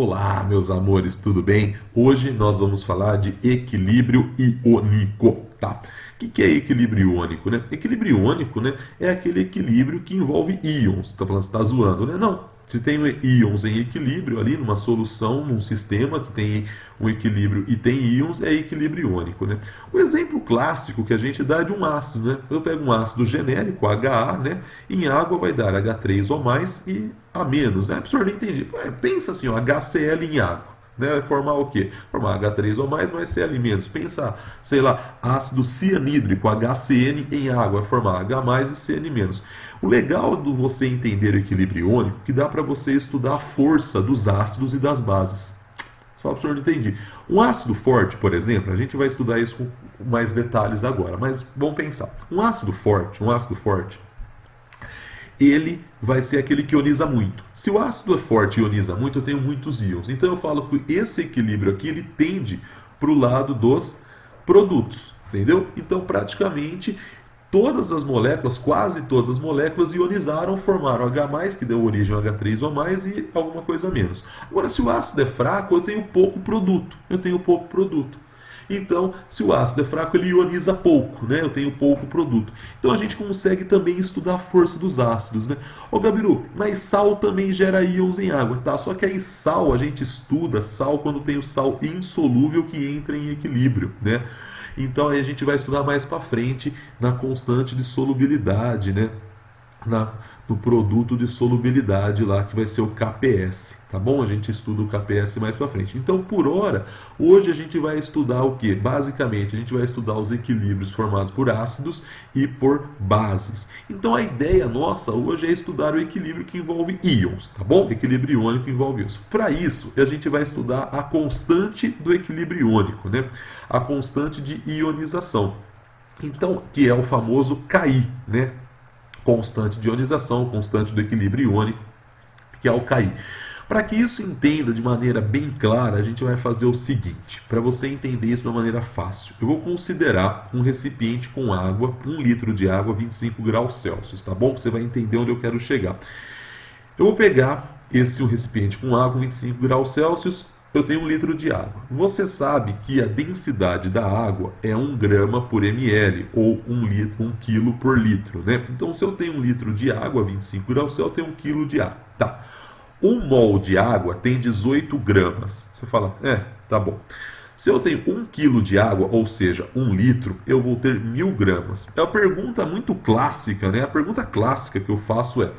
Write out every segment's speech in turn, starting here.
Olá, meus amores, tudo bem? Hoje nós vamos falar de equilíbrio iônico, tá? O que é equilíbrio iônico, né? Equilíbrio iônico, né, é aquele equilíbrio que envolve íons. Você está falando, você está zoando, né? Não. Se tem íons em equilíbrio ali, numa solução, num sistema que tem um equilíbrio e tem íons, é equilíbrio iônico, né? O exemplo clássico que a gente dá é de um ácido, né? Eu pego um ácido genérico, HA, né? Em água vai dar H3 ou mais e A menos, né? A pessoa não entende. Pensa assim, ó, HCl em água. Né, vai formar o quê? Formar H3 ou mais Cl menos. Pensa, sei lá, ácido cianídrico, HCN em água, vai formar H mais e Cn menos. O legal do você entender o equilíbrio iônico é que dá para você estudar a força dos ácidos e das bases. Você fala, professor, não entendi. Um ácido forte, por exemplo, a gente vai estudar isso com mais detalhes agora, mas vamos pensar. Um ácido forte, ele vai ser aquele que ioniza muito. Se o ácido é forte e ioniza muito, eu tenho muitos íons. Então eu falo que esse equilíbrio aqui, ele tende para o lado dos produtos, entendeu? Então praticamente todas as moléculas, quase todas as moléculas ionizaram, formaram H+, que deu origem a H3 ou mais e alguma coisa menos. Agora, se o ácido é fraco, eu tenho pouco produto. Então, se o ácido é fraco, ele ioniza pouco, né? Eu tenho pouco produto. Então a gente consegue também estudar a força dos ácidos, né? Ô Gabiru, mas sal também gera íons em água, tá? Só que aí sal, a gente estuda sal quando tem o sal insolúvel que entra em equilíbrio, né? Então aí a gente vai estudar mais para frente na constante de solubilidade, né? No produto de solubilidade lá, que vai ser o KPS, tá bom? A gente estuda o KPS mais para frente. Então, por hora, hoje a gente vai estudar o que? Basicamente, a gente vai estudar os equilíbrios formados por ácidos e por bases. Então, a ideia nossa hoje é estudar o equilíbrio que envolve íons, tá bom? Equilíbrio iônico envolve íons. Para isso, a gente vai estudar a constante do equilíbrio iônico, né? A constante de ionização. Então, que é o famoso KI, né? Constante de ionização, constante do equilíbrio iônico, que é o KI. Para que isso entenda de maneira bem clara, a gente vai fazer o seguinte, para você entender isso de uma maneira fácil. Eu vou considerar um recipiente com água, 1 litro de água, 25 graus Celsius, tá bom? Você vai entender onde eu quero chegar. Eu vou pegar um recipiente com água, 25 graus Celsius, eu tenho 1 litro de água. Você sabe que a densidade da água é 1 grama por ml, ou 1 quilo por litro, né? Então, se eu tenho 1 litro de água, 25 graus Celsius, eu tenho 1 quilo de água. Tá. 1 mol de água tem 18 gramas. Você fala, tá bom. Se eu tenho 1 quilo de água, ou seja, 1 litro, eu vou ter 1000 gramas. É uma pergunta muito clássica, né? A pergunta clássica que eu faço é: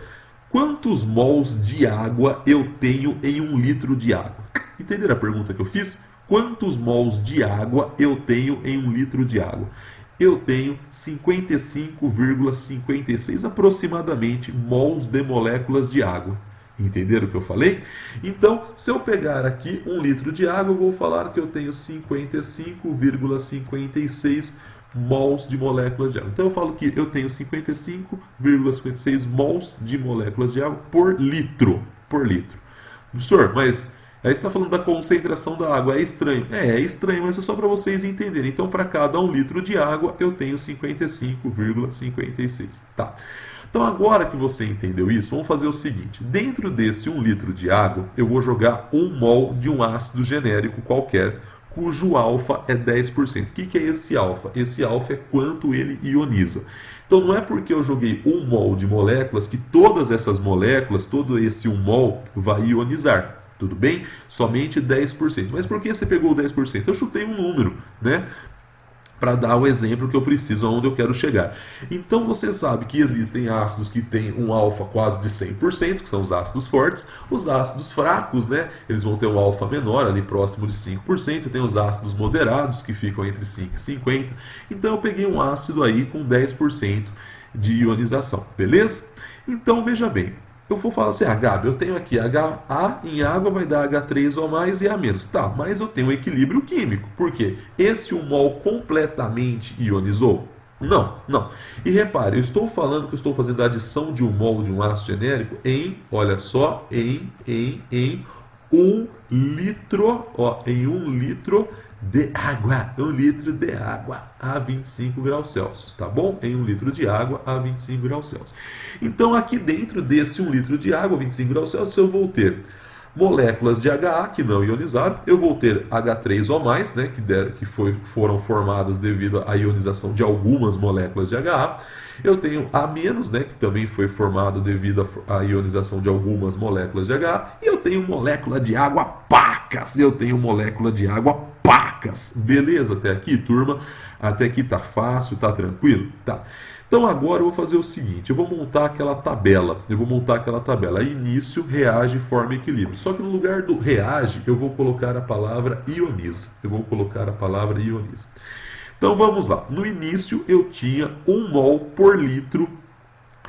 quantos mols de água eu tenho em 1 litro de água? Entenderam a pergunta que eu fiz? Quantos mols de água eu tenho em 1 litro de água? Eu tenho 55,56 aproximadamente mols de moléculas de água. Entenderam o que eu falei? Então, se eu pegar aqui 1 litro de água, eu vou falar que eu tenho 55,56 mols de moléculas de água. Então eu falo que eu tenho 55,56 mols de moléculas de água por litro. Professor, mas aí você está falando da concentração da água, é estranho. É estranho, mas é só para vocês entenderem. Então, para cada 1 litro de água, eu tenho 55,56. Tá. Então, agora que você entendeu isso, vamos fazer o seguinte. Dentro desse 1 litro de água, eu vou jogar 1 mol de um ácido genérico qualquer, cujo alfa é 10%. O que é esse alfa? Esse alfa é quanto ele ioniza. Então, não é porque eu joguei 1 mol de moléculas que todas essas moléculas, todo esse 1 mol vai ionizar. Tudo bem? Somente 10%. Mas por que você pegou 10%? Eu chutei um número, né? Para dar o exemplo que eu preciso, aonde eu quero chegar. Então você sabe que existem ácidos que têm um alfa quase de 100%, que são os ácidos fortes. Os ácidos fracos, né? Eles vão ter um alfa menor, ali próximo de 5%. Tem os ácidos moderados, que ficam entre 5 e 50%. Então eu peguei um ácido aí com 10% de ionização, beleza? Então veja bem. Eu vou falar assim, Gabi, eu tenho aqui HA em água vai dar H3 ou mais e A menos. Tá, mas eu tenho um equilíbrio químico. Por quê? Esse 1 mol completamente ionizou? Não. E repare, eu estou falando que eu estou fazendo a adição de 1 mol de um ácido genérico em, olha só, em 1 litro, em 1 litro de água, 1 litro de água a 25 graus Celsius, tá bom? Em 1 litro de água a 25 graus Celsius. Então, aqui dentro desse 1 litro de água a 25 graus Celsius, eu vou ter moléculas de HA que não ionizaram, eu vou ter H3O+, né, foram formadas devido à ionização de algumas moléculas de HA. Eu tenho A-, né, que também foi formado devido à ionização de algumas moléculas de HA. E eu tenho molécula de água pacas. Beleza até aqui, turma? Até aqui tá fácil, tá tranquilo? Tá. Então agora eu vou fazer o seguinte, eu vou montar aquela tabela. Início, reage, forma, equilíbrio. Só que no lugar do reage, eu vou colocar a palavra ioniza. Então vamos lá. No início eu tinha 1 mol por litro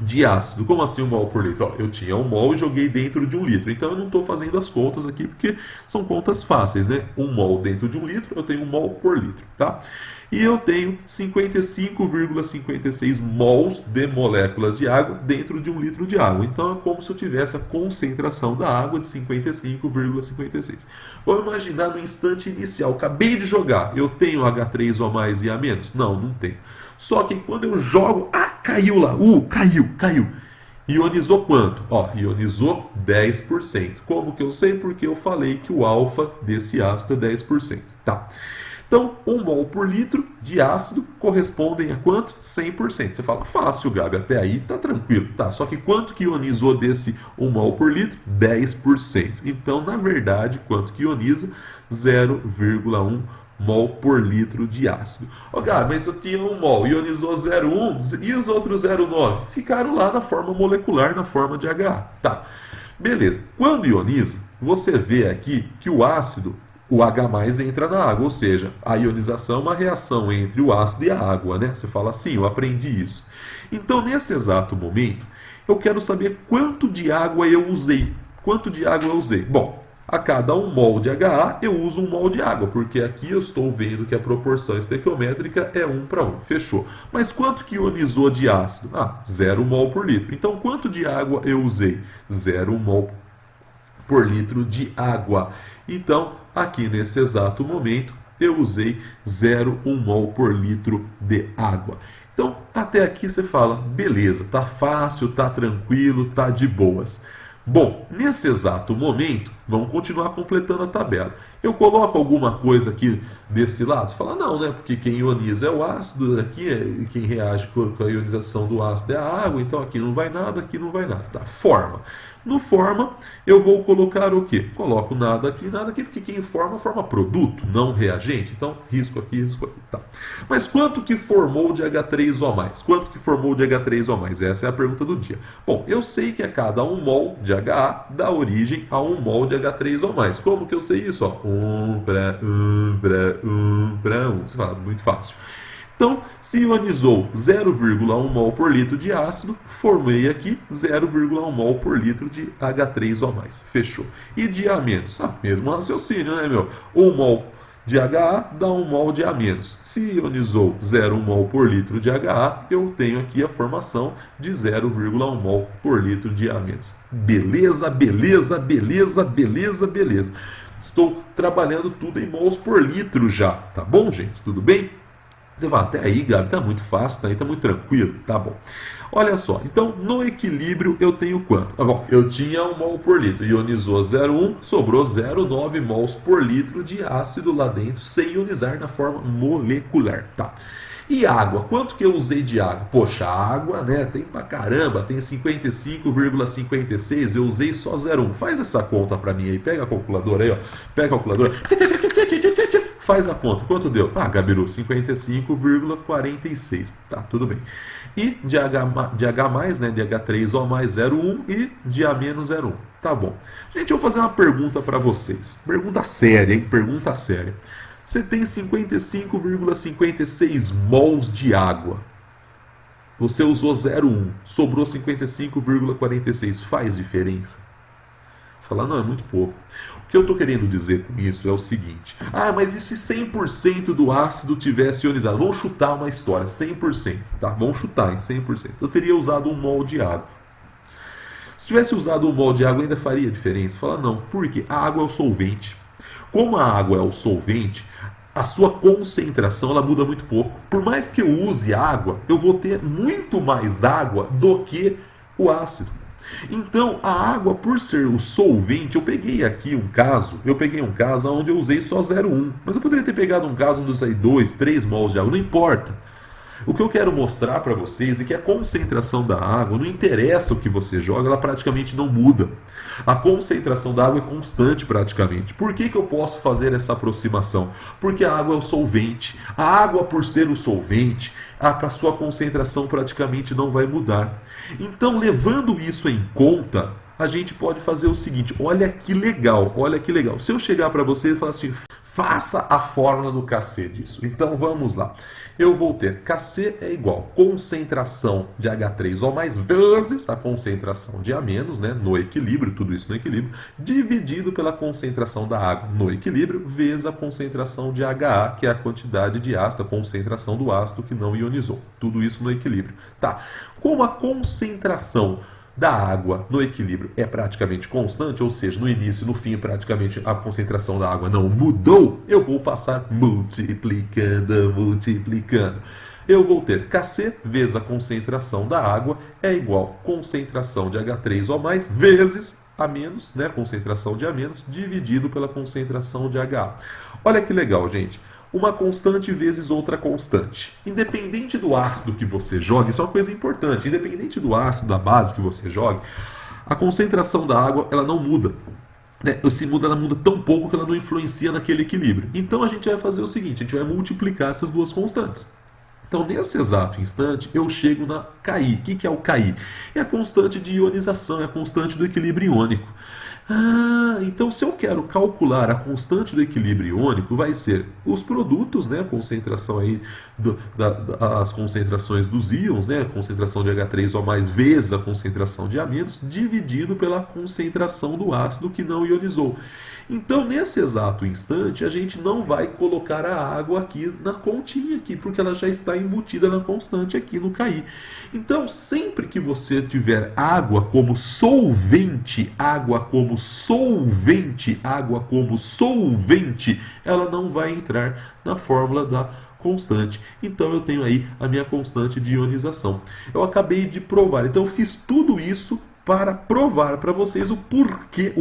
de ácido. Como assim 1 mol por litro? Eu tinha 1 mol e joguei dentro de 1 litro. Então eu não estou fazendo as contas aqui porque são contas fáceis, né? 1 mol dentro de 1 litro, eu tenho 1 mol por litro, tá? E eu tenho 55,56 mols de moléculas de água dentro de 1 litro de água. Então é como se eu tivesse a concentração da água de 55,56. Vamos imaginar no instante inicial, acabei de jogar, eu tenho H3O+ e A-? Não, não tenho. Só que quando eu jogo, caiu lá, caiu. Ionizou quanto? Ionizou 10%. Como que eu sei? Porque eu falei que o alfa desse ácido é 10%. Tá. Então, 1 mol por litro de ácido correspondem a quanto? 100%. Você fala, fácil, Gabi, até aí tá tranquilo. Tá, só que quanto que ionizou desse 1 mol por litro? 10%. Então, na verdade, quanto que ioniza? 0,1 mol por litro de ácido. Gabi, mas eu tinha 1 mol, ionizou 0,1 e os outros 0,9? Ficaram lá na forma molecular, na forma de HA. Tá, beleza. Quando ioniza, você vê aqui que o ácido, o H+ entra na água, ou seja, a ionização é uma reação entre o ácido e a água, né? Você fala assim, eu aprendi isso. Então, nesse exato momento, eu quero saber quanto de água eu usei. Bom, a cada 1 mol de HA, eu uso 1 mol de água, porque aqui eu estou vendo que a proporção estequiométrica é 1 para 1. Fechou. Mas quanto que ionizou de ácido? 0 mol por litro. Então, quanto de água eu usei? 0 mol por litro de água. Então, aqui nesse exato momento, eu usei 0,1 mol por litro de água. Então, até aqui você fala, beleza, tá fácil, tá tranquilo, tá de boas. Bom, nesse exato momento, vamos continuar completando a tabela. Eu coloco alguma coisa aqui desse lado? Você fala, não, né? Porque quem ioniza é o ácido, aqui quem reage com a ionização do ácido é a água, então aqui não vai nada, Tá, forma. No forma, eu vou colocar o quê? Coloco nada aqui, porque quem forma produto, não reagente. Então, risco aqui. Tá. Mas quanto que formou de H3O+? Essa é a pergunta do dia. Bom, eu sei que a cada 1 mol de HA dá origem a 1 mol de H3O+. Como que eu sei isso? 1 para 1 para 1. Você fala, muito fácil. Então, se ionizou 0,1 mol por litro de ácido, formei aqui 0,1 mol por litro de H3O+. Fechou. E de A-? Mesmo raciocínio, né, meu? 1 mol de HA dá 1 mol de A-. Se ionizou 0,1 mol por litro de HA, eu tenho aqui a formação de 0,1 mol por litro de A-. Beleza. Estou trabalhando tudo em mols por litro já. Tá bom, gente? Tudo bem? Você fala, até aí, Gabi, tá muito fácil, tá muito tranquilo. Tá bom. Olha só, então no equilíbrio eu tenho quanto? Bom, eu tinha 1 mol por litro, ionizou 0,1, sobrou 0,9 mols por litro de ácido lá dentro, sem ionizar na forma molecular. Tá. E água? Quanto que eu usei de água? Poxa, água, né? Tem pra caramba, tem 55,56, eu usei só 0,1. Faz essa conta pra mim aí, pega a calculadora aí, ó. Pega a calculadora. Faz a conta. Quanto deu? Gabiru, 55,46. Tá, tudo bem. E de H+, né, de H3O+, 0,1 e de A- 0,1. Tá bom. Gente, eu vou fazer uma pergunta para vocês. Pergunta séria, hein? Pergunta séria. Você tem 55,56 mols de água. Você usou 0,1. Sobrou 55,46. Faz diferença? Você fala, não, é muito pouco. O que eu estou querendo dizer com isso é o seguinte. Mas e se 100% do ácido tivesse ionizado? Vamos chutar uma história, 100%. Tá? Vamos chutar em 100%. Eu teria usado 1 mol de água. Se tivesse usado 1 mol de água, ainda faria diferença? Fala, não. Por quê? A água é o solvente. Como a água é o solvente, a sua concentração ela muda muito pouco. Por mais que eu use água, eu vou ter muito mais água do que o ácido. Então, a água, por ser o solvente, eu peguei um caso onde eu usei só 0,1, mas eu poderia ter pegado um caso onde eu usei 2, 3 mols de água, não importa. O que eu quero mostrar para vocês é que a concentração da água, não interessa o que você joga, ela praticamente não muda. A concentração da água é constante praticamente. Por que eu posso fazer essa aproximação? Porque a água é o solvente. A água, por ser o solvente, a sua concentração praticamente não vai mudar. Então, levando isso em conta, a gente pode fazer o seguinte, olha que legal, olha que legal. Se eu chegar para você e falar assim, faça a fórmula do Kc disso. Então vamos lá. Eu vou ter Kc é igual concentração de H3O mais vezes a concentração de A menos, né, no equilíbrio, tudo isso no equilíbrio, dividido pela concentração da água no equilíbrio, vezes a concentração de HA, que é a quantidade de ácido, a concentração do ácido que não ionizou. Tudo isso no equilíbrio. Tá. Como a concentração da água no equilíbrio é praticamente constante, ou seja, no início e no fim praticamente a concentração da água não mudou, eu vou passar multiplicando. Eu vou ter Kc vezes a concentração da água é igual a concentração de H3O mais vezes A menos, né, concentração de A menos, dividido pela concentração de HA. Olha que legal, gente. Uma constante vezes outra constante. Independente do ácido que você jogue, isso é uma coisa importante, independente do ácido, da base que você jogue, a concentração da água ela não muda. Se muda, ela muda tão pouco que ela não influencia naquele equilíbrio. Então a gente vai fazer o seguinte, a gente vai multiplicar essas duas constantes. Então, nesse exato instante, eu chego na Ki. O que é o Ki? É a constante de ionização, é a constante do equilíbrio iônico. Então se eu quero calcular a constante do equilíbrio iônico, vai ser os produtos, né, a concentração aí as concentrações dos íons, né, a concentração de H3O mais vezes a concentração de A menos, dividido pela concentração do ácido que não ionizou. Então, nesse exato instante, a gente não vai colocar a água aqui na continha aqui, porque ela já está embutida na constante aqui no Ki. Então, sempre que você tiver água como solvente, ela não vai entrar na fórmula da constante. Então eu tenho aí a minha constante de ionização. Eu acabei de provar. Então eu fiz tudo isso para provar para vocês o porquê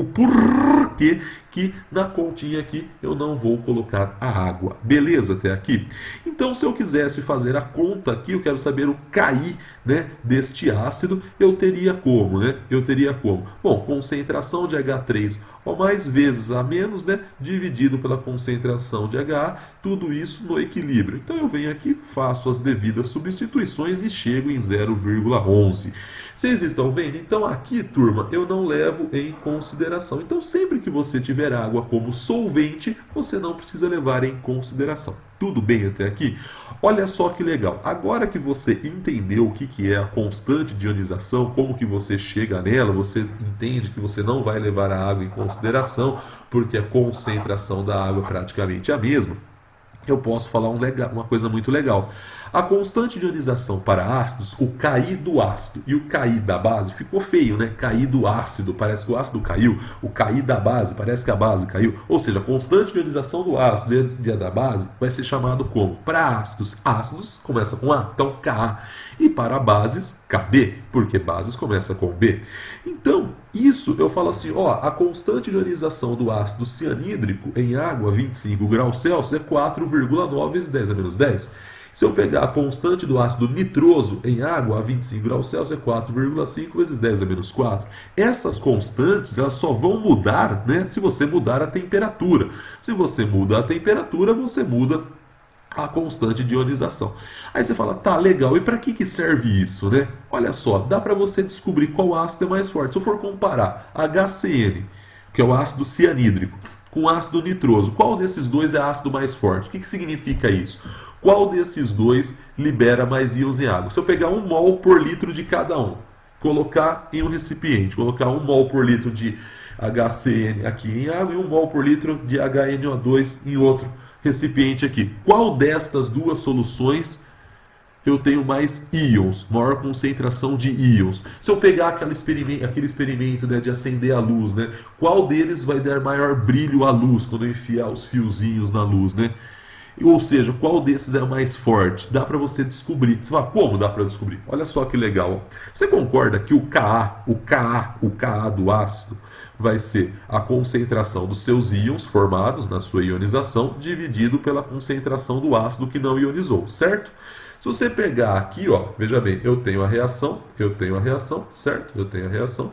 que na continha aqui eu não vou colocar a água. Beleza até aqui? Então, se eu quisesse fazer a conta aqui, eu quero saber o Ki, né, deste ácido, eu teria como, né? Bom, concentração de H3O mais vezes A menos, né, dividido pela concentração de HA, tudo isso no equilíbrio. Então, eu venho aqui, faço as devidas substituições e chego em 0,11. Vocês estão vendo? Então, aqui, turma, eu não levo em consideração. Então, sempre que você tiver água como solvente, você não precisa levar em consideração. Tudo bem até aqui? Olha só que legal. Agora que você entendeu o que é a constante de ionização, como que você chega nela, você entende que você não vai levar a água em consideração, porque a concentração da água é praticamente a mesma. Eu posso falar uma coisa muito legal. A constante de ionização para ácidos, o Ki do ácido e o Ki da base, ficou feio, né? Ki do ácido, parece que o ácido caiu. O Ki da base, parece que a base caiu. Ou seja, a constante de ionização do ácido e a da base vai ser chamado como? Para ácidos, ácidos começa com A, então Ka. E para bases, Kb, porque bases começa com B. Então, isso eu falo assim, ó, a constante de ionização do ácido cianídrico em água, 25 graus Celsius, é 4,9 vezes 10 a menos 10. Se eu pegar a constante do ácido nitroso em água a 25 graus Celsius, é 4,5 vezes 10 a menos 4. Essas constantes elas só vão mudar, né, se você mudar a temperatura. Se você muda a temperatura, você muda a constante de ionização. Aí você fala, tá, legal, e para que serve isso, né? Olha só, dá para você descobrir qual ácido é mais forte. Se eu for comparar HCN, que é o ácido cianídrico, com ácido nitroso, qual desses dois é ácido mais forte? O que significa isso? Qual desses dois libera mais íons em água? Se eu pegar 1 mol por litro de cada um, colocar em um recipiente, colocar 1 mol por litro de HCN aqui em água e 1 mol por litro de HNO2 em outro recipiente aqui. Qual destas duas soluções eu tenho mais íons, maior concentração de íons? Se eu pegar aquele experimento, né, de acender a luz, né, qual deles vai dar maior brilho à luz quando eu enfiar os fiozinhos na luz, né? Ou seja, qual desses é mais forte? Dá para você descobrir. Você fala, como dá para descobrir? Olha só que legal. Você concorda que o Ka do ácido vai ser a concentração dos seus íons formados na sua ionização dividido pela concentração do ácido que não ionizou, certo? Se você pegar aqui, ó, veja bem, eu tenho a reação, certo? Eu tenho a reação.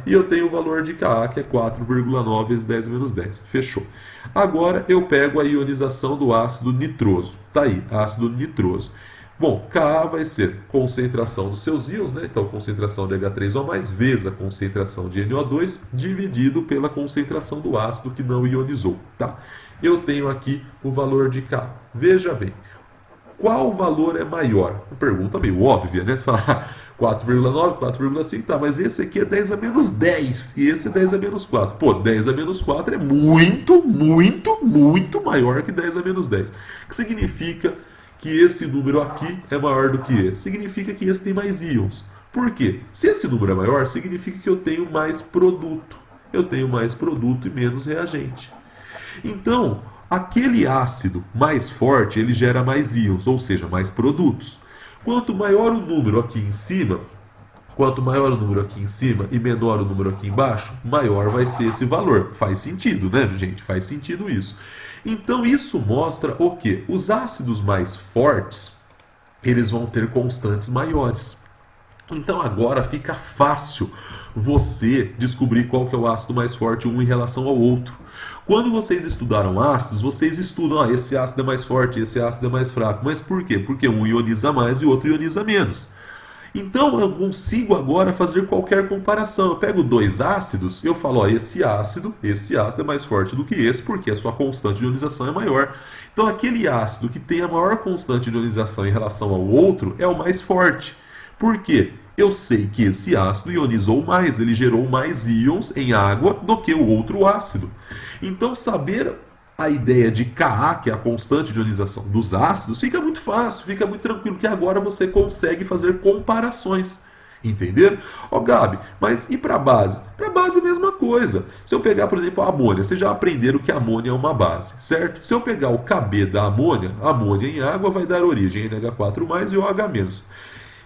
E eu tenho o valor de Ka, que é 4,9 vezes 10 menos 10. Fechou. Agora eu pego a ionização do ácido nitroso. Tá aí, ácido nitroso. Bom, Ka vai ser concentração dos seus íons, né? Então, concentração de H3O+, vezes a concentração de NO2, dividido pela concentração do ácido que não ionizou, tá? Eu tenho aqui o valor de Ka. Veja bem, qual valor é maior? Uma pergunta meio óbvia, né? Você fala 4,9, 4,5, tá, mas esse aqui é 10 a menos 10 e esse é 10 a menos 4. Pô, 10 a menos 4 é muito maior que 10 a menos 10. O que significa que esse número aqui é maior do que esse? Significa que esse tem mais íons. Por quê? Se esse número é maior, significa que eu tenho mais produto. Eu tenho mais produto e menos reagente. Então, aquele ácido mais forte, ele gera mais íons, ou seja, mais produtos. Quanto maior o número aqui em cima, e menor o número aqui embaixo, maior vai ser esse valor. Faz sentido, né, gente? Faz sentido isso. Então, isso mostra o quê? Os ácidos mais fortes, eles vão ter constantes maiores. Então agora fica fácil você descobrir qual que é o ácido mais forte um em relação ao outro. Quando vocês estudaram ácidos, vocês estudam, esse ácido é mais forte, esse ácido é mais fraco. Mas por quê? Porque um ioniza mais e o outro ioniza menos. Então eu consigo agora fazer qualquer comparação. Eu pego dois ácidos, eu falo, esse ácido é mais forte do que esse, porque a sua constante de ionização é maior. Então aquele ácido que tem a maior constante de ionização em relação ao outro é o mais forte. Por quê? Eu sei que esse ácido ionizou mais, ele gerou mais íons em água do que o outro ácido. Então, saber a ideia de Ka, que é a constante de ionização dos ácidos, fica muito fácil, fica muito tranquilo, que agora você consegue fazer comparações. Entenderam? Ó, Gabi, mas e para a base? Para a base a mesma coisa. Se eu pegar, por exemplo, a amônia, vocês já aprenderam que a amônia é uma base, certo? Se eu pegar o Kb da amônia, a amônia em água vai dar origem a NH4+, e OH-.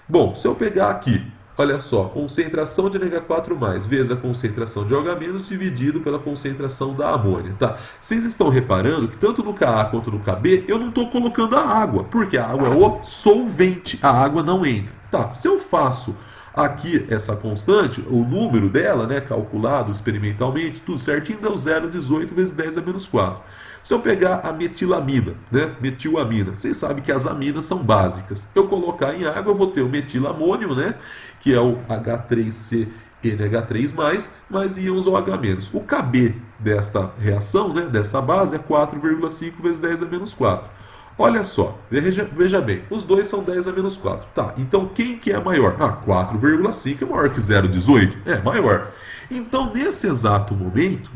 Bom, se eu pegar aqui, olha só, concentração de NH4+, vezes a concentração de OH- dividido pela concentração da amônia, tá? Vocês estão reparando que tanto no Ka quanto no Kb, eu não estou colocando a água, porque a água é o solvente, a água não entra. Tá, se eu faço aqui essa constante, o número dela, né, calculado experimentalmente, tudo certinho, deu 0,18 vezes 10 a menos 4. Se eu pegar a metilamina, né, metilamina, vocês sabem que as aminas são básicas. Eu colocar em água, eu vou ter o metilamônio, né, que é o H3CNH3+, mais íons OH-. O Kb desta reação, né, dessa base, é 4,5 vezes 10 a menos 4. Olha só, veja bem, os dois são 10 a menos 4. Tá, então quem que é maior? 4,5 é maior que 0,18? É maior. Então, nesse exato momento,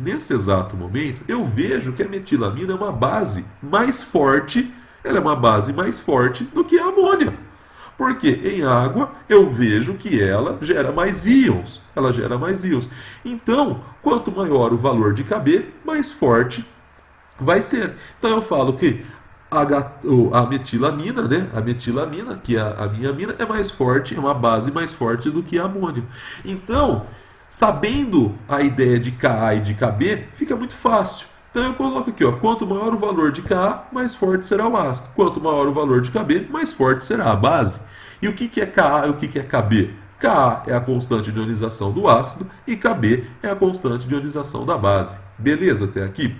eu vejo que a metilamina é uma base mais forte, ela é uma base mais forte do que a amônia. Porque em água eu vejo que ela gera mais íons. Então, quanto maior o valor de Kb, mais forte vai ser. Então eu falo que a metilamina, né? A metilamina, que é a minha amina, é mais forte, é uma base mais forte do que a amônia. Então, sabendo a ideia de Ka e de Kb, fica muito fácil. Então eu coloco aqui, ó, quanto maior o valor de Ka, mais forte será o ácido. Quanto maior o valor de Kb, mais forte será a base. E o que é Ka e o que é Kb? Ka é a constante de ionização do ácido e Kb é a constante de ionização da base. Beleza até aqui?